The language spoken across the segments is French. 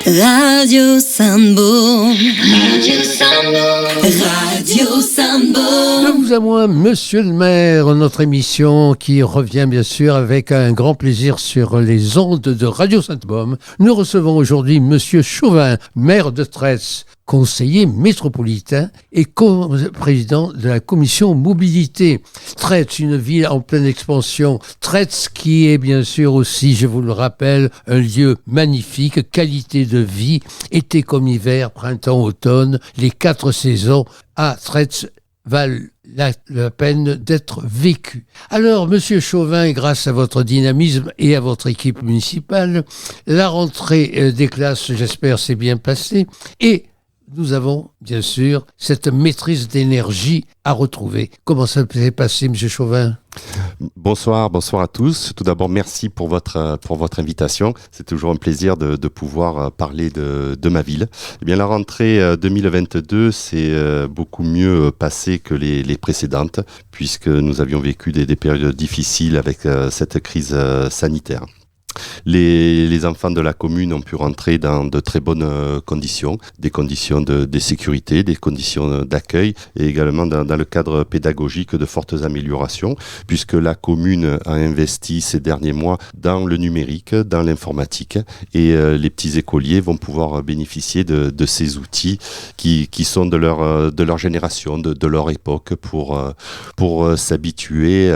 Radio Sambo. Radio Sambo. Radio Sambo. De vous à moi, Monsieur le maire, notre émission qui revient bien sûr avec un grand plaisir sur les ondes de Radio Sainte-Baume. Nous recevons aujourd'hui Monsieur Chauvin, maire de Tretz, conseiller métropolitain et président de la commission mobilité. Tretz, une ville en pleine expansion. Tretz qui est bien sûr aussi, je vous le rappelle, un lieu magnifique, qualité de vie, été comme hiver, printemps, automne, les 4 saisons à Tretz valent la peine d'être vécues. Alors, Monsieur Chauvin, grâce à votre dynamisme et à votre équipe municipale, la rentrée des classes, j'espère, s'est bien passée et nous avons, bien sûr, cette maîtrise d'énergie à retrouver. Comment ça s'est passé, M. Chauvin ? Bonsoir à tous. Tout d'abord, merci pour votre invitation. C'est toujours un plaisir de pouvoir parler de ma ville. Eh bien, la rentrée 2022 s'est beaucoup mieux passée que les précédentes, puisque nous avions vécu des périodes difficiles avec cette crise sanitaire. Les enfants de la commune ont pu rentrer dans de très bonnes conditions, des conditions de sécurité, des conditions d'accueil et également dans le cadre pédagogique de fortes améliorations, puisque la commune a investi ces derniers mois dans le numérique, dans l'informatique et les petits écoliers vont pouvoir bénéficier de ces outils qui sont de leur génération, de leur époque pour s'habituer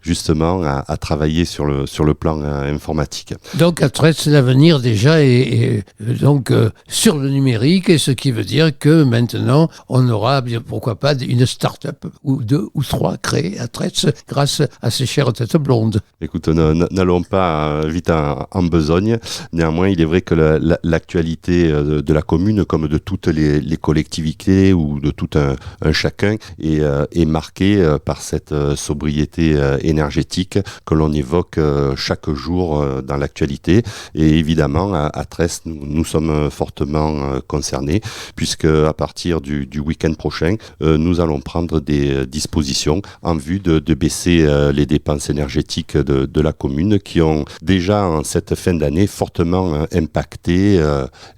justement à travailler sur le plan informatique. Donc à Tretz, l'avenir déjà est donc sur le numérique, et ce qui veut dire que maintenant on aura bien pourquoi pas une start-up ou 2 ou 3 créées à Tretz grâce à ces chères têtes blondes. Écoute, n'allons pas vite en besogne. Néanmoins, il est vrai que l'actualité de la commune, comme de toutes les collectivités ou de tout un chacun, est marquée par cette sobriété énergétique que l'on évoque chaque jour dans l'actualité. Et évidemment, à Tretz, nous sommes fortement concernés, puisque à partir du week-end prochain, nous allons prendre des dispositions en vue de baisser les dépenses énergétiques de la commune, qui ont déjà, en cette fin d'année, fortement impacté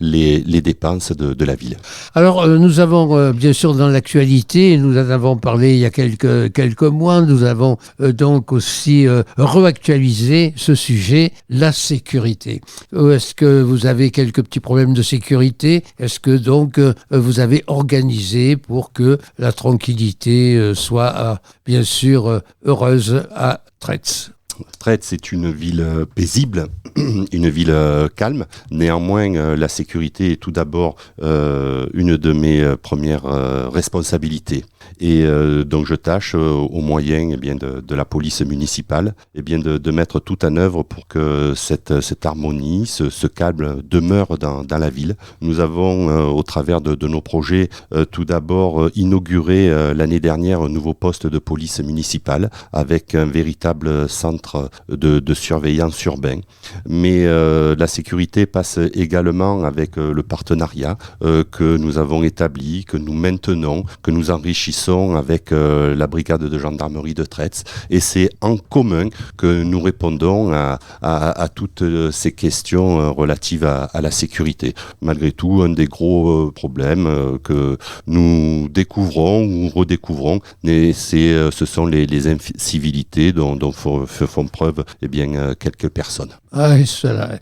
les dépenses de la ville. Alors, nous avons, bien sûr, dans l'actualité, nous en avons parlé il y a quelques mois, nous avons donc aussi réactualisé ce sujet, la sécurité. Est-ce que vous avez quelques petits problèmes de sécurité ? Est-ce que donc vous avez organisé pour que la tranquillité soit bien sûr heureuse à Tretz ? Tretz est une ville paisible, une ville calme. Néanmoins, la sécurité est tout d'abord une de mes premières responsabilités. Et donc je tâche au moyen de la police municipale de mettre tout en œuvre pour que cette harmonie, ce calme demeure dans la ville. Nous avons au travers de nos projets tout d'abord inauguré l'année dernière un nouveau poste de police municipale avec un véritable centre de surveillance urbain. Mais la sécurité passe également avec le partenariat que nous avons établi, que nous maintenons, que nous enrichissons avec la brigade de gendarmerie de Tretz. Et c'est en commun que nous répondons à toutes ces questions relatives à la sécurité. Malgré tout, un des gros problèmes que nous découvrons ou redécouvrons, ce sont les incivilités dont font preuve quelques personnes. Ah, cela.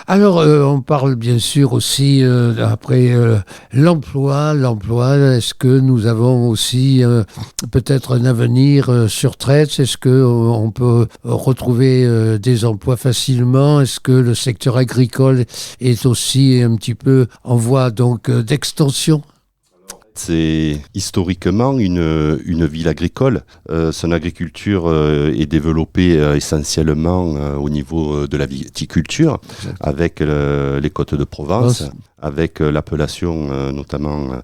Alors, on parle bien sûr aussi après l'emploi. Est-ce que nous avons aussi peut-être un avenir sur Tretz ? Est-ce qu'on peut retrouver des emplois facilement ? Est-ce que le secteur agricole est aussi un petit peu en voie donc d'extension ? C'est historiquement une ville agricole. Son agriculture est développée essentiellement au niveau de la viticulture, avec les côtes de Provence, avec l'appellation notamment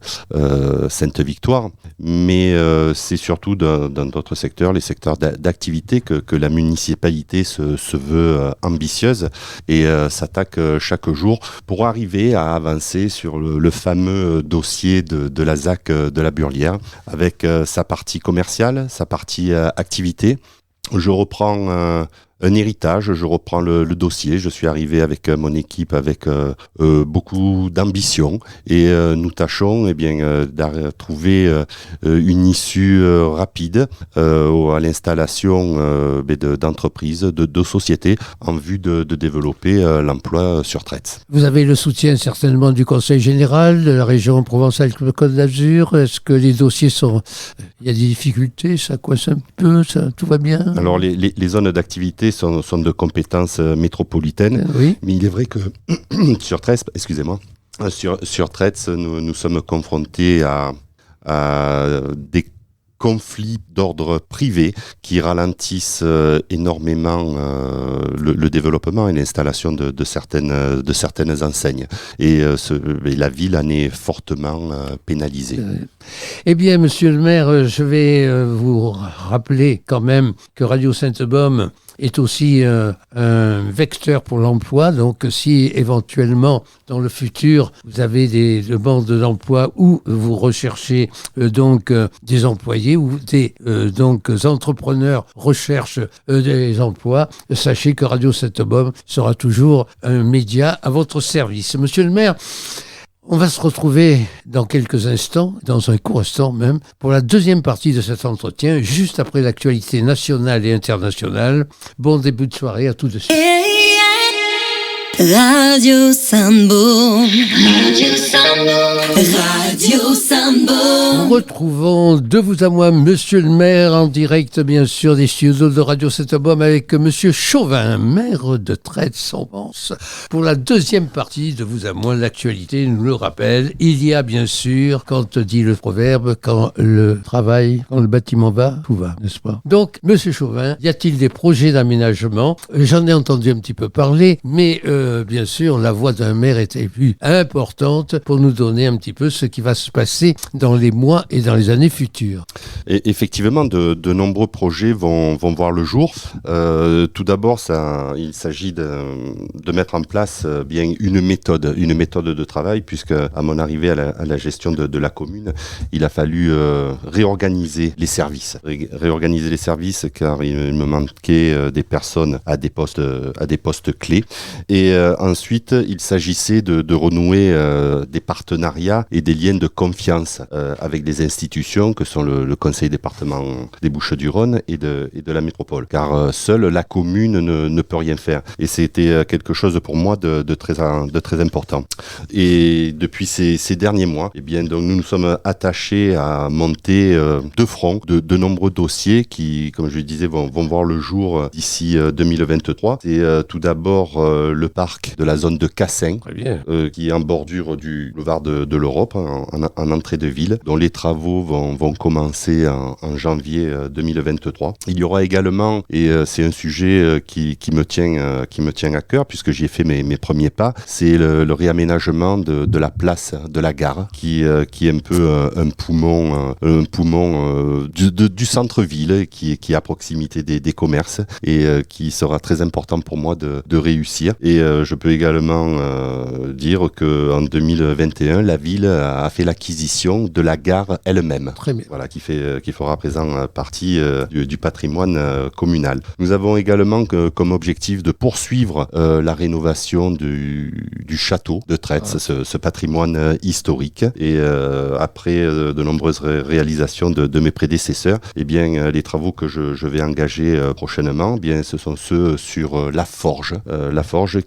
Sainte-Victoire. Mais c'est surtout dans d'autres secteurs, les secteurs d'activité, que la municipalité se veut ambitieuse et s'attaque chaque jour pour arriver à avancer sur le fameux dossier de la ZAC de la Burlière, avec sa partie commerciale, sa partie activité. Je reprends un héritage. Je reprends le dossier. Je suis arrivé avec mon équipe avec beaucoup d'ambition et nous tâchons de trouver une issue rapide à l'installation d'entreprises, de sociétés en vue de développer l'emploi sur Tretz. Vous avez le soutien certainement du Conseil général, de la région Provence-Alpes-Côte d'Azur. Est-ce que les dossiers sont... Il y a des difficultés, ça coince un peu, tout va bien? Alors les zones d'activité sont de compétences métropolitaines, oui. Mais il est vrai que sur Tretz, sur Tretz, nous sommes confrontés à des conflits d'ordre privé qui ralentissent énormément le développement et l'installation de certaines enseignes. Et la ville en est fortement pénalisée. Eh bien, monsieur le maire, je vais vous rappeler quand même que Radio Sainte-Baume est aussi un vecteur pour l'emploi. Donc, si éventuellement, dans le futur, vous avez des demandes d'emploi ou vous recherchez des employés ou des entrepreneurs recherchent des emplois, sachez que Radio Sainte-Baume sera toujours un média à votre service. Monsieur le maire, on va se retrouver dans quelques instants, dans un court instant même, pour la deuxième partie de cet entretien, juste après l'actualité nationale et internationale. Bon début de soirée, à tout de suite. Radio Sainte-Baume. Radio Sainte-Baume. Radio Sainte-Baume. Nous retrouvons de vous à moi, monsieur le maire, en direct bien sûr des studios de Radio Sainte-Baume avec monsieur Chauvin, maire de Tretz-en-Vence. Pour la deuxième partie de vous à moi, l'actualité nous le rappelle. Il y a bien sûr, quand dit le proverbe, quand le bâtiment va, tout va, n'est-ce pas? Donc, monsieur Chauvin, y a-t-il des projets d'aménagement? J'en ai entendu un petit peu parler, mais bien sûr, la voix d'un maire était plus importante pour nous donner un petit peu ce qui va se passer dans les mois et dans les années futures. Et effectivement, de nombreux projets vont voir le jour. Tout d'abord, il s'agit de mettre en place bien une méthode de travail, puisque à mon arrivée à la gestion de la commune, il a fallu réorganiser les services. Réorganiser les services car il me manquait des personnes à des postes clés. Et ensuite, il s'agissait de renouer des partenariats et des liens de confiance avec des institutions que sont le conseil département des Bouches-du-Rhône et de la métropole. Car seule la commune ne peut rien faire. Et c'était quelque chose pour moi de très important. Et depuis ces derniers mois, donc nous nous sommes attachés à monter de front de nombreux dossiers qui, comme je le disais, vont voir le jour d'ici 2023. C'est tout d'abord le parc de la zone de Cassin, qui est en bordure du boulevard de l'Europe, en entrée de ville, dont les travaux vont commencer en janvier 2023. Il y aura également, et c'est un sujet qui me tient à cœur, puisque j'y ai fait mes premiers pas, c'est le réaménagement de la place de la gare, qui est un peu un poumon du centre-ville, qui est à proximité des commerces, et qui sera très important pour moi de réussir. Et je peux également dire qu'en 2021, la ville a fait l'acquisition de la gare elle-même. Très bien. Voilà, qui fera à présent partie du patrimoine communal. Nous avons également comme objectif de poursuivre la rénovation du château de Tretz, ce patrimoine historique. Et après de nombreuses réalisations de mes prédécesseurs, les travaux que je vais engager prochainement, ce sont ceux sur la forge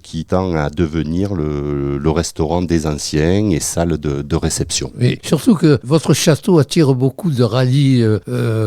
qui tend à devenir le restaurant des anciens et salle de réception. Et surtout que votre château attire beaucoup de rallyes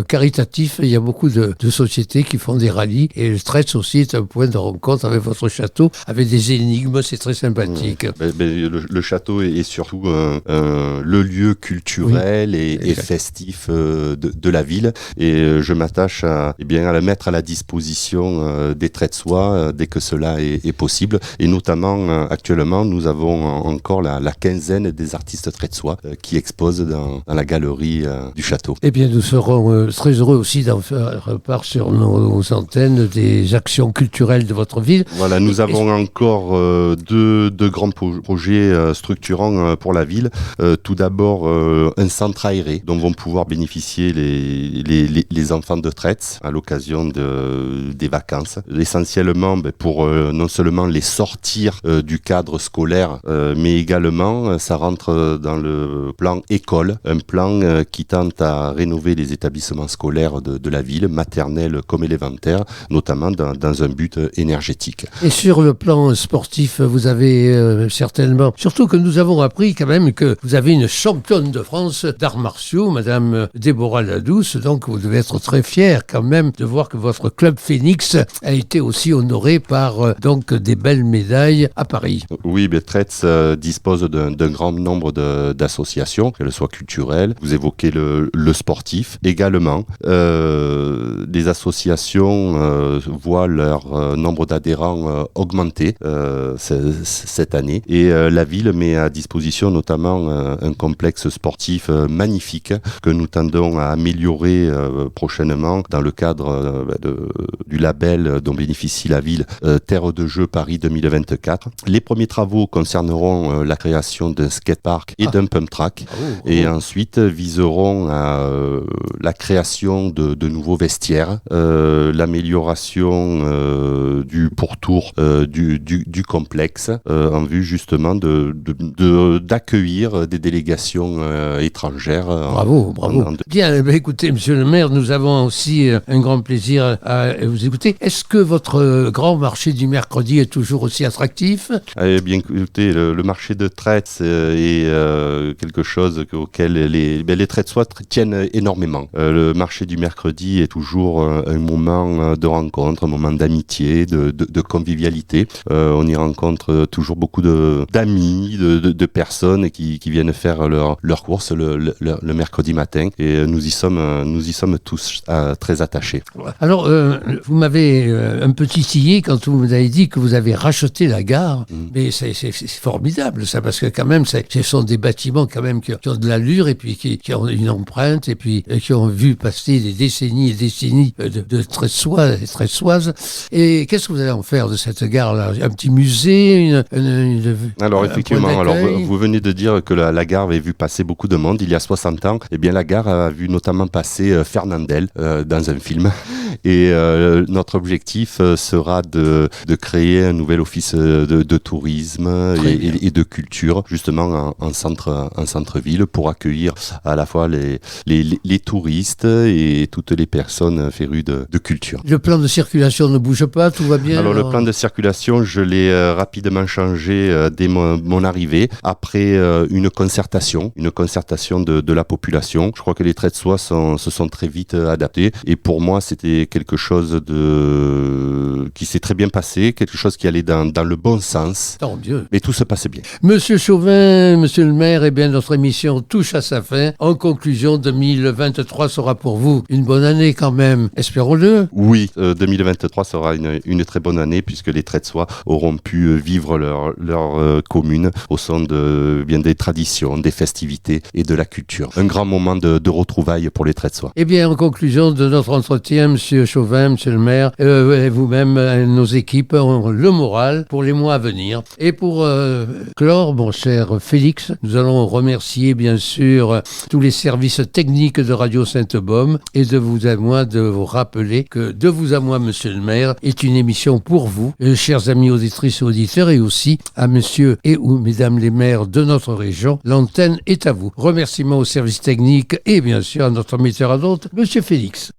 caritatifs. Il y a beaucoup de sociétés qui font des rallyes. Et le Tretz aussi est un point de rencontre avec votre château, avec des énigmes. C'est très sympathique. Le château est surtout le lieu culturel et festif de la ville. Et je m'attache à la mettre à la disposition des Tretzois dès que cela est possible. Et notamment, actuellement, nous avons encore la quinzaine des artistes tretsois qui exposent dans la galerie du château. Eh bien, nous serons très heureux aussi d'en faire part sur nos antennes des actions culturelles de votre ville. Voilà, nous avons encore deux grands projets structurants pour la ville. Tout d'abord, un centre aéré dont vont pouvoir bénéficier les enfants de Tretz à l'occasion des vacances. Essentiellement pour non seulement les sortir du cadre scolaire, mais également ça rentre dans le plan école, un plan qui tente à rénover les établissements scolaires de la ville, maternelle comme élémentaire, notamment dans un but énergétique. Et sur le plan sportif, vous avez certainement, surtout que nous avons appris quand même que vous avez une championne de France d'arts martiaux, Madame Déborah Ladouce, donc vous devez être très fier quand même de voir que votre club Phoenix a été aussi honoré par donc des belles médailles à Paris. Oui, Tretz dispose d'un grand nombre d'associations, qu'elles soient culturelles. Vous évoquez le sportif également. Les associations voient leur nombre d'adhérents augmenter cette année. Et la ville met à disposition notamment un complexe sportif magnifique que nous tendons à améliorer prochainement dans le cadre du label dont bénéficie la ville Terre de Jeux Paris 2024. Les premiers travaux concerneront la création d'un skatepark et d'un pump track et ensuite viseront à la création de nouveaux vestiaires, l'amélioration du pourtour du complexe en vue justement d'accueillir des délégations étrangères. Bravo. Bien, écoutez, monsieur le maire, nous avons aussi un grand plaisir à vous écouter. Est-ce que votre grand marché du mercredi est toujours aussi attractif? Eh bien, écoutez, le marché de Tretz est quelque chose auquel les Tretzois tiennent énormément. Le marché du mercredi est toujours un moment de rencontre, un moment d'amitié, de convivialité. On y rencontre toujours beaucoup d'amis, de personnes qui viennent faire leurs courses le mercredi matin et nous y sommes tous très attachés. Alors, vous m'avez un peu titillé quand vous m'avez dit que vous avez racheté la gare, mais c'est formidable ça, parce que quand même, ce sont des bâtiments quand même qui ont de l'allure et puis qui ont une empreinte et puis qui ont vu passer des décennies et décennies de Tretzois et Tretzoises. Et qu'est-ce que vous allez en faire de cette gare-là? Un petit musée Alors effectivement, vous venez de dire que la gare avait vu passer beaucoup de monde il y a 60 ans. Eh bien, la gare a vu notamment passer Fernandel dans un film. Et notre objectif sera de créer un nouvel office de tourisme et de culture, justement en centre-ville, pour accueillir à la fois les touristes et toutes les personnes férues de culture. Le plan de circulation ne bouge pas, tout va bien? Alors le plan de circulation, je l'ai rapidement changé dès mon arrivée, après une concertation de la population. Je crois que les Tretzois se sont très vite adaptés et pour moi c'était quelque chose qui s'est très bien passé, quelque chose qui allait dans le bon sens. Tant mieux. Mais tout se passait bien. Monsieur Chauvin, monsieur le maire, eh bien notre émission touche à sa fin. En conclusion, 2023 sera pour vous une bonne année quand même, espérons-le. Oui, 2023 sera une très bonne année puisque les Tretzois auront pu vivre leur commune au son des traditions, des festivités et de la culture. Un grand moment de retrouvailles pour les Tretzois. Eh bien, en conclusion de notre entretien, monsieur Chauvin, monsieur le maire, et vous-même, nos équipes ont le moral pour les mois à venir. Et pour clore, mon cher Félix, nous allons remercier bien sûr tous les services techniques de Radio Sainte-Baume et de vous à moi de vous rappeler que De vous à moi, monsieur le maire, est une émission pour vous, chers amis auditrices et auditeurs, et aussi à monsieur et ou mesdames les maires de notre région. L'antenne est à vous. Remerciements aux services techniques et bien sûr à notre metteur à l'hôte, monsieur Félix.